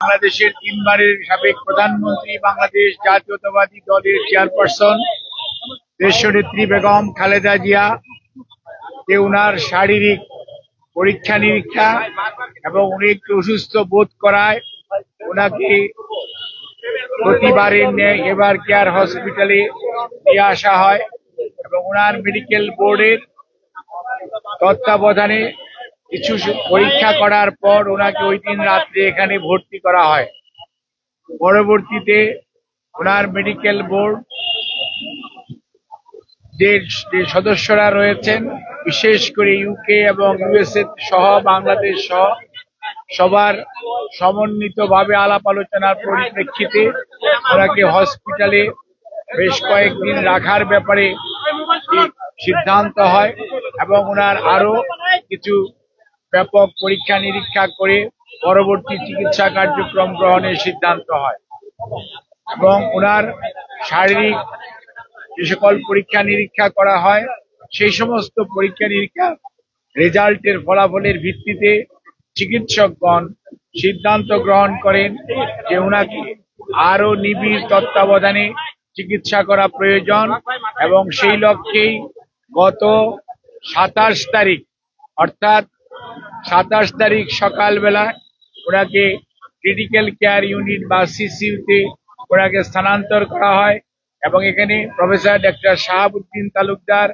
বাংলাদেশের তিনবারের সাবেক প্রধানমন্ত্রী, বাংলাদেশ জাতীয়তাবাদী দলের চেয়ারপারসন দেশনেত্রী বেগম খালেদা জিয়া কে উনার শারীরিক পরীক্ষা নিরীক্ষা এবং উনি একটু অসুস্থ বোধ করায় ওনাকে প্রতিবারের ন্যায় এবার কেয়ার হসপিটালে নিয়ে আসা হয় এবং ওনার মেডিকেল বোর্ডের তত্ত্বাবধানে কিছু পরীক্ষা করার পর ওনাকে ওই দিন রাত্রে এখানে ভর্তি করা হয়। পরবর্তীতে ওনার মেডিকেল বোর্ড যে সদস্যরা রয়েছেন, বিশেষ করে ইউকে এবং ইউএসএ সহ বাংলাদেশ সহ সবার সমন্বিতভাবে আলাপ আলোচনার পরিপ্রেক্ষিতে ওনাকে হসপিটালে বেশ কয়েকদিন রাখার ব্যাপারে সিদ্ধান্ত হয় এবং ওনার আরো কিছু ব্যাপক পরীক্ষা নিরীক্ষা করে পরবর্তী চিকিৎসা কার্যক্রম গ্রহণের সিদ্ধান্ত হয় এবং ওনার শারীরিক যে সকল পরীক্ষা নিরীক্ষা করা হয় সেই সমস্ত পরীক্ষা নিরীক্ষা রেজাল্টের ফলাফলের ভিত্তিতে চিকিৎসকগণ সিদ্ধান্ত গ্রহণ করেন যে ওনাকে আরো নিবিড় তত্ত্বাবধানে চিকিৎসা করা প্রয়োজন এবং সেই লক্ষ্যেই গত 27 তারিখ অর্থাৎ 27 তারিখ সকালবেলা ওনাকে ক্রিটিক্যাল কেয়ার ইউনিট বা সিসিইউতে ওনাকে স্থানান্তর করা হয় এবং এখানে professor doctor Shahabuddin Talukdar,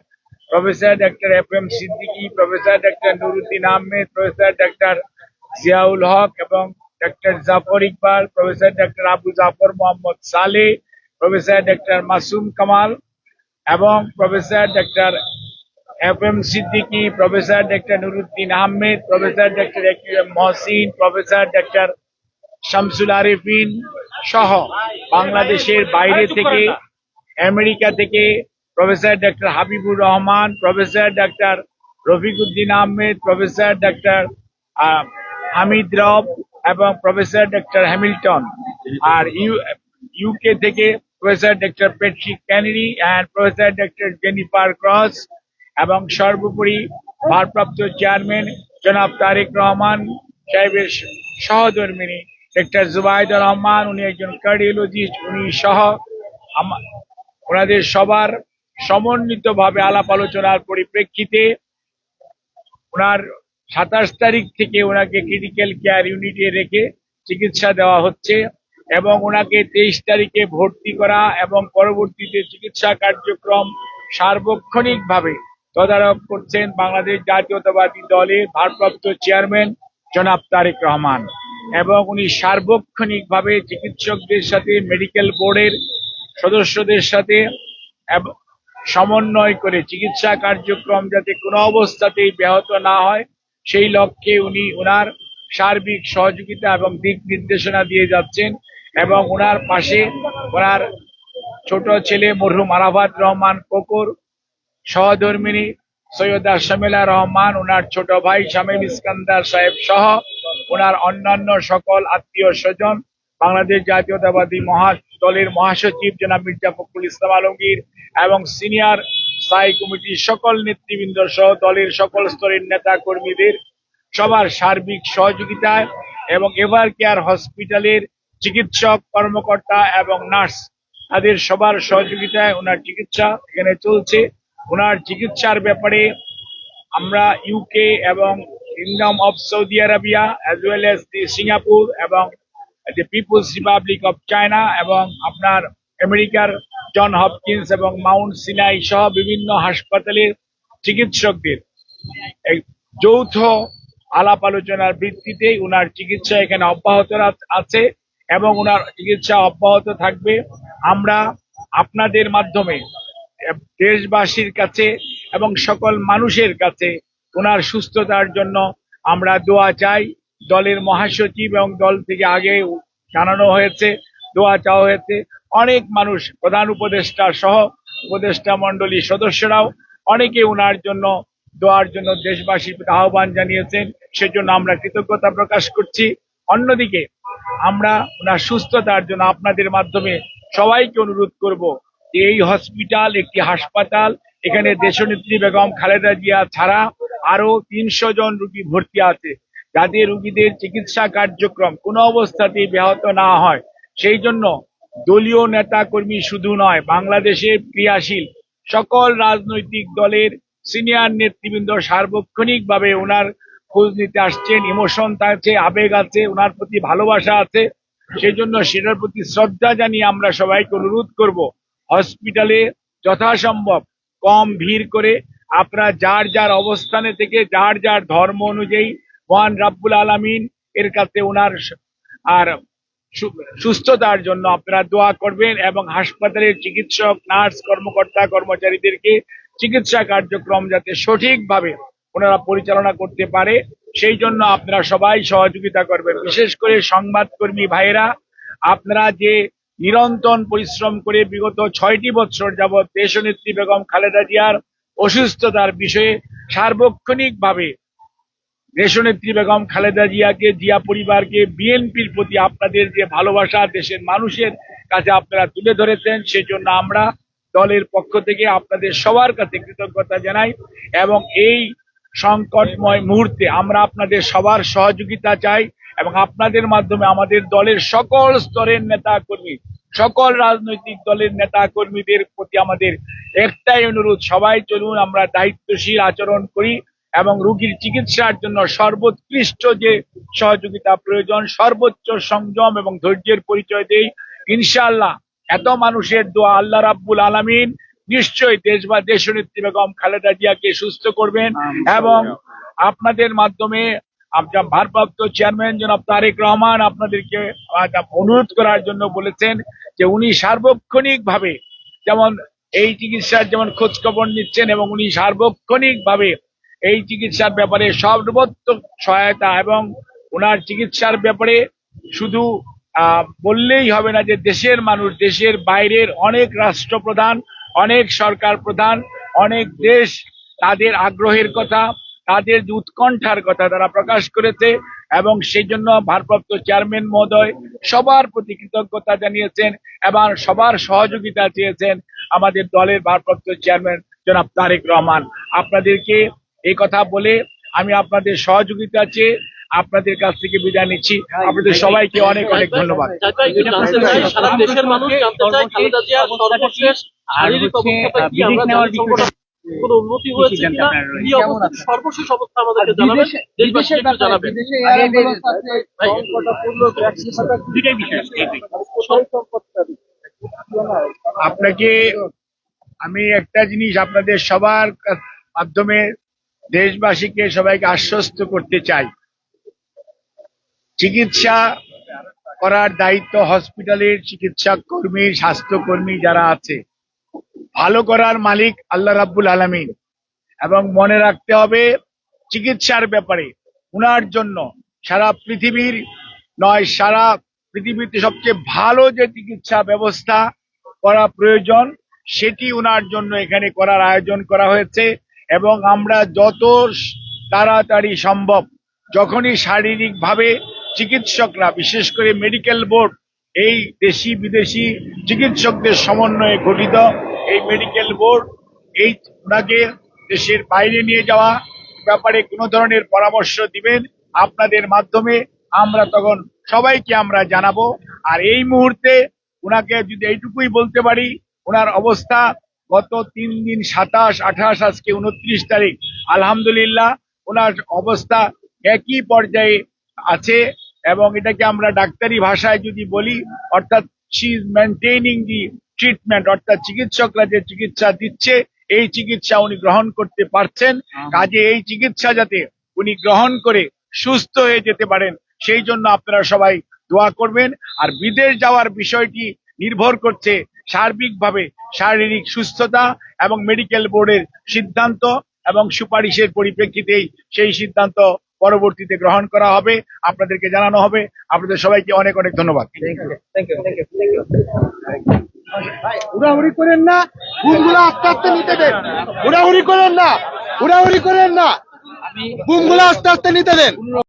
professor doctor FM Siddiqui, professor doctor Nuruddin Ahmed, professor doctor Ziaul Haque এবং doctor Jafar Iqbal, professor doctor Abu Jafar Mohammad Saleh, professor doctor Masum Kamal এবং professor doctor FM Siddiqui, professor doctor Nuruddin Ahmed, professor doctor AQM Mohsin, professor doctor Shamsul Arefin সহ বাংলাদেশের বাইরে থেকে, আমেরিকা থেকে professor doctor Habibur Rahman, professor doctor Rafiquddin Ahmed, professor doctor Hamid Rab এবং professor doctor Hamilton, আর UK থেকে professor doctor Patrick Kennedy and professor doctor Jennifer cross এবং সর্বোপরি ভারপ্রাপ্ত চেয়ারম্যান জনাব তারেক রহমান সাহেবের সহধর্মিনী ডক্টর জুবাইদুর রহমান, উনি একজন কার্ডিওলজিস্ট, উনি সহ ওনাদের সবার সমন্বিতভাবে আলাপ আলোচনার পরিপ্রেক্ষিতে ওনার 27 তারিখ থেকে ওনাকে ক্রিটিক্যাল কেয়ার ইউনিটে রেখে চিকিৎসা দেওয়া হচ্ছে এবং ওনাকে 23 তারিখে ভর্তি করা এবং পরবর্তীতে চিকিৎসা কার্যক্রম সার্বক্ষণিকভাবে তদারক করছেন বাংলাদেশ জাতীয়তাবাদী দলের ভারপ্রাপ্ত চেয়ারম্যান জনাব তারেক রহমান এবং উনি সার্বক্ষণিকভাবে চিকিৎসকদের সাথে, মেডিকেল বোর্ডের সদস্যদের সাথে সমন্বয় করে চিকিৎসা কার্যক্রম যাতে কোনো অবস্থাতেই ব্যাহত না হয় সেই লক্ষ্যে উনি ওনার সার্বিক সহযোগিতা এবং দিক নির্দেশনা দিয়ে যাচ্ছেন এবং ওনার পাশে ওনার ছোট ছেলে মরহুম আরাফাত রহমান কোকর, সহধর্মিনী সৈয়দা শামিলা রহমান, ওনার ছোট ভাই শামীম ইস্কান্দার সাহেব সহ ওনার অন্যান্য সকল আত্মীয় স্বজন, বাংলাদেশ জাতীয়তাবাদী দলের মহাসচিব জনাব মির্জা ফখরুল ইসলাম আলমগীর এবং সিনিয়র স্থায়ী কমিটির সকল নেতৃবৃন্দ সহ দলের সকল স্তরের নেতা কর্মীদের সবার সার্বিক সহযোগিতায় এবং এভার কেয়ার হসপিটালের চিকিৎসক, কর্মকর্তা এবং নার্স তাদের সবার সহযোগিতায় ওনার চিকিৎসা এখানে চলছে। ওনার চিকিৎসার ব্যাপারে আমরা ইউকে এবং kingdom of Saudi Arabia as well as the Singapore এবং দি পিপলস রিপাবলিক অফ চায়না এবং আপনার আমেরিকার জন হপকিন্স এবং মাউন্ট সিনাই সহ বিভিন্ন হাসপাতালের চিকিৎসকদের যৌথ আলাপ আলোচনার ভিত্তিতে ওনার চিকিৎসা এখানে অব্যাহত আছে এবং ওনার চিকিৎসা অব্যাহত থাকবে। আমরা আপনাদের মাধ্যমে দেশবাসীর কাছে এবং সকল মানুষের কাছে ওনার সুস্থতার জন্য আমরা দোয়া চাই। দলের মহাসচিব এবং দল থেকে আগে জানানো হয়েছে, দোয়া চাওয়া হয়েছে। অনেক মানুষ, প্রধান উপদেষ্টা সহ উপদেষ্টা মন্ডলীর সদস্যরাও অনেকে ওনার জন্য দোয়ার জন্য দেশবাসীর প্রতি আহ্বান জানিয়েছেন, সেজন্য আমরা কৃতজ্ঞতা প্রকাশ করছি। অন্যদিকে আমরা ওনার সুস্থতার জন্য আপনাদের মাধ্যমে সবাইকে অনুরোধ করব যে এই হসপিটাল একটি হাসপাতাল, এখানে দেশনেত্রী বেগম খালেদা জিয়া ছাড়া আরো 300 জন রোগী ভর্তি আছে। যাতে রোগীদের চিকিৎসা কার্যক্রম কোনো অবস্থাতেই ব্যাহত না হয়। সেই জন্য দলীয় নেতা কর্মী শুধু নয়, বাংলাদেশে ক্রিয়াশীল সকল রাজনৈতিক দলের সিনিয়র নেতৃবৃন্দ সার্বক্ষণিকভাবে ওনার খোঁজ নিতে আসছেন। ইমোশন আছে, আবেগ আছে, ওনার প্রতি ভালোবাসা আছে। সেই জন্য সেটার প্রতি শ্রদ্ধা জানিয়ে আমরা সবাইকে অনুরোধ করব, হসপিটালে যথাসম্ভব কম ভিড় করে আপনারা যার যার অবস্থানে থেকে যার যার ধর্ম অনুযায়ী মহান রাব্বুল আলামিন এর কাছে ওনার আর সুস্থতার জন্য আপনারা দোয়া করবেন এবং হাসপাতালের চিকিৎসক, নার্স, কর্মকর্তা, কর্মচারীদেরকে চিকিৎসা কার্যক্রম যাতে সঠিকভাবে ওনারা পরিচালনা করতে পারে সেই জন্য আপনারা সবাই সহযোগিতা করবেন। বিশেষ করে সংবাদকর্মী ভাইয়েরা, আপনারা যে নিরন্তর পরিশ্রম করে বিগত 6টি বছর যাবৎ দেশনেত্রী বেগম খালেদা জিয়ার অসুস্থতার বিষয়ে সার্বক্ষণিকভাবে দেশনেত্রী বেগম খালেদা জিয়াকে, জিয়া পরিবারকে, বিএনপির প্রতি আপনাদের যে ভালোবাসা দেশের মানুষের কাছে আপনারা তুলে ধরেছেন, সেজন্য আমরা দলের পক্ষ থেকে আপনাদের সবার কাছে কৃতজ্ঞতা জানাই এবং এই সংকটময় মুহূর্তে আমরা আপনাদের সবার সহযোগিতা চাই এবং আপনাদের মাধ্যমে আমাদের দলের সকল স্তরের নেতা কর্মী, সকল রাজনৈতিক দলের নেতা কর্মীদের প্রতি আমাদের একটাই অনুরোধ, সবাই চলুন আমরা দায়িত্বশীল আচরণ করি এবং রোগীর চিকিৎসার জন্য সর্বোৎকৃষ্ট যে সহযোগিতা প্রয়োজন সর্বোচ্চ সংযম এবং ধৈর্যের পরিচয় দেই। ইনশাআল্লাহ এত মানুষের দোয়া আল্লাহ রাব্বুল আলামিন নিশ্চয়ই দেশনেত্রী বেগম খালেদা জিয়াকে সুস্থ করবেন এবং আপনাদের মাধ্যমে আপনার ভারপ্রাপ্ত চেয়ারম্যান জনাব তারেক রহমান আপনাদেরকে অনুরোধ করার জন্য বলেছেন যে উনি সার্বক্ষণিকভাবে যেমন এই চিকিৎসার যেমন খোঁজ খবর নিচ্ছেন এবং উনি সার্বক্ষণিকভাবে এই চিকিৎসার ব্যাপারে সর্বোত্তম সহায়তা এবং ওনার চিকিৎসার ব্যাপারে শুধু বললেই হবে না যে দেশের মানুষ, দেশের বাইরের অনেক রাষ্ট্রপ্রধান, অনেক সরকার প্রধান, অনেক দেশ তাদের আগ্রহের কথা, তাদের যে উৎকণ্ঠার কথা তারা প্রকাশ করেছে এবং সেই জন্য ভারপ্রাপ্ত চেয়ারম্যান মহোদয় সবার প্রতি কৃতজ্ঞতা জানিয়েছেন এবং সবার সহযোগিতা চেয়েছেন আমাদের দলের ভারপ্রাপ্ত চেয়ারম্যান জনাব তারেক রহমান। আপনাদেরকে এই কথা বলে আমি আপনাদের সহযোগিতা চেয়ে আপনাদের কাছ থেকে বিদায় নিচ্ছি। আপনাদের সবাইকে অনেক অনেক ধন্যবাদ। সারা দেশের মানুষ জানতে চায় খালেদা জিয়ার সর্বশেষ শারীরিক অবস্থা কি, আমরা কোনো উন্নতি হয়েছে কিনা, কি অবস্থা, সর্বশেষ অবস্থা আমাদেরকে জানাবেন, দেশবাসীকে একটু জানাবেন। আপনাকে আমি একটা জিনিস আপনাদের সবার মাধ্যমে দেশবাসীকে সবাইকে আশ্বস্ত করতে চাই, চিকিৎসা করার দায়িত্ব হসপিটালের চিকিৎসা কর্মী, স্বাস্থ্যকর্মী যারা আছে, ভালো করার মালিক আল্লাহ রাব্বুল আলামিন। এবং মনে রাখতে হবে চিকিৎসার ব্যাপারে উনার জন্য সারা পৃথিবীর নয়, সারা পৃথিবীতে সবচেয়ে ভালো যে চিকিৎসা ব্যবস্থা করা প্রয়োজন সেটি উনার জন্য এখানে করার আয়োজন করা হয়েছে এবং আমরা যত তাড়াতাড়ি সম্ভব, যখনই শারীরিকভাবে চিকিৎসকরা, বিশেষ করে মেডিকেল বোর্ড, এই দেশি বিদেশি চিকিৎসকদের সমন্বয়ে গঠিত এই মেডিকেল বোর্ড এই ওনাকে দেশের বাইরে নিয়ে যাওয়া ব্যাপারে কোনো ধরনের পরামর্শ দিবেন আপনাদের মাধ্যমে, আমরা তখন সবাইকে আমরা জানাবো। আর এই মুহূর্তে ওনাকে যদি এইটুকুই বলতে পারি, ওনার অবস্থা গত 3 দিন 27, 28, আজকে 29 তারিখ, আলহামদুলিল্লাহ ওনার অবস্থা একই পর্যায়ে আছে এবং এটাকে আমরা ডাক্তারি ভাষায় যদি বলি অর্থাৎ শি ইজ মেনটেইনিং দি ট্রিটমেন্ট, অর্থাৎ চিকিৎসকরা যে চিকিৎসা দিচ্ছে এই চিকিৎসা উনি গ্রহণ করতে পারছেন। কাজে এই চিকিৎসা যাতে উনি গ্রহণ করে সুস্থ হয়ে যেতে পারেন সেই জন্য আপনারা সবাই দোয়া করবেন। আর বিদেশ যাওয়ার বিষয়টি নির্ভর করছে সার্বিকভাবে শারীরিক সুস্থতা এবং মেডিকেল বোর্ডের সিদ্ধান্ত এবং সুপারিশের পরিপ্রেক্ষিতেই সেই সিদ্ধান্ত পরবর্তীতে গ্রহণ করা হবে, আপনাদেরকে জানানো হবে। আপনাদের সবাইকে অনেক অনেক ধন্যবাদ। হুড়াহুড়ি করেন না, বুমগুলো আস্তে আস্তে নিতে দেন। হুড়াহুড়ি করেন না, হুড়াহুড়ি করেন না, বুমগুলো আস্তে আস্তে নিতে দেন।